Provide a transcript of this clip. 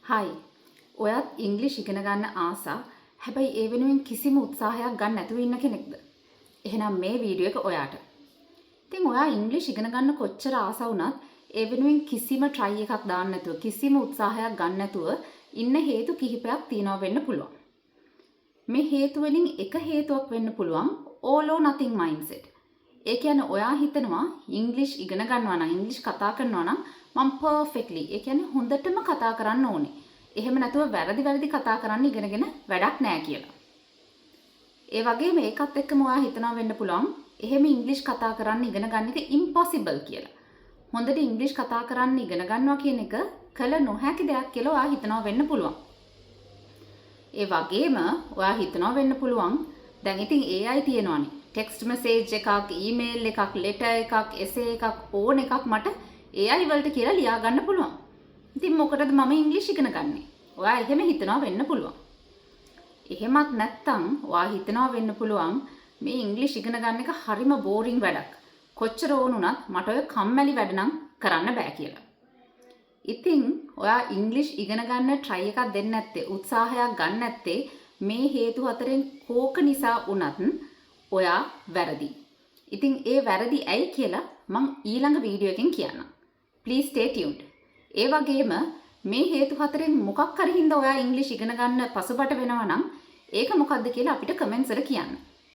හයි. ඔයත් ඉංග්‍රීසි ඉගෙන ගන්න ආසා. හැබැයි ඒ වෙනුවෙන් කිසිම උත්සාහයක් ගන්න නැතුව ඉන්න කෙනෙක්ද? එහෙනම් මේ වීඩියෝ එක ඔයාට. ඉතින් ඔයා ඉංග්‍රීසි ඉගෙන ගන්න කොච්චර ආසා වුණත් ඒ වෙනුවෙන් කිසිම try එකක් දාන්න නැතුව කිසිම උත්සාහයක් ගන්න නැතුව ඉන්න හේතු කිහිපයක් තියෙනවා වෙන්න පුළුවන්. මේ හේතු වලින් එක හේතුවක් වෙන්න පුළුවන් all or nothing mindset. ඒ කියන්නේ ඔයා හිතනවා ඉංග්‍රීසි ඉගෙන ගන්නවා නම් ඉංග්‍රීසි කතා කරනවා නම් මම perfectly ඒ කියන්නේ හොඳටම කතා කරන්න ඕනේ. එහෙම නැතුව වැරදි කතා කරන්න ඉගෙනගෙන වැඩක් නැහැ කියලා. ඒ වගේම ඒකත් එක්කම ඔයා හිතනවා වෙන්න පුළුවන් එහෙම ඉංග්‍රීසි කතා කරන්න ඉගෙන ගන්න එක impossible කියලා. හොඳට ඉංග්‍රීසි කතා කරන්න ඉගෙන ගන්නවා කියන එක කළ නොහැකි දෙයක් කියලා ඔයා හිතනවා වෙන්න පුළුවන්. ඒ වගේම ඔයා හිතනවා වෙන්න පුළුවන් දැන් ඉතින් AI තියෙනවානේ. ටෙක්ස්ට් මෙසේජ් එකක්, ඊමේල් එකක්, ලෙටර් එකක්, එසේ එකක් ඕන එකක් මට AI වලට කියලා ලියා ගන්න පුළුවන්. ඉතින් මොකටද මම ඉංග්‍රීසි ඉගෙන ගන්නෙ? ඔයා එහෙම හිතනවා වෙන්න පුළුවන්. එහෙමත් නැත්නම් ඔයා හිතනවා වෙන්න පුළුවන් මේ ඉංග්‍රීසි ඉගෙන ගන්න එක හරිම බෝරින් වැඩක්. කොච්චර ඕනුණත් මට ඔය කම්මැලි වැඩ නම් කරන්න බෑ කියලා. ඉතින් ඔයා ඉංග්‍රීසි ඉගෙන ගන්න try එකක් දෙන්න නැත්තේ, උත්සාහයක් ගන්න නැත්තේ මේ හේතු හතරෙන් කෝක නිසා වුණත් ඔයා වැරදි. ඉතින් ඒ වැරදි ඇයි කියලා මම ඊළඟ වීඩියෝ එකෙන් කියන්නම්. Please stay tuned. ඒ වගේම මේ හේතු හතරෙන් මොකක් හරි හින්දා ඔයා ඉංග්‍රීසි ඉගෙන ගන්න පසුබට වෙනවා නම් ඒක මොකක්ද කියලා අපිට කමෙන්ට්ස් වල කියන්න.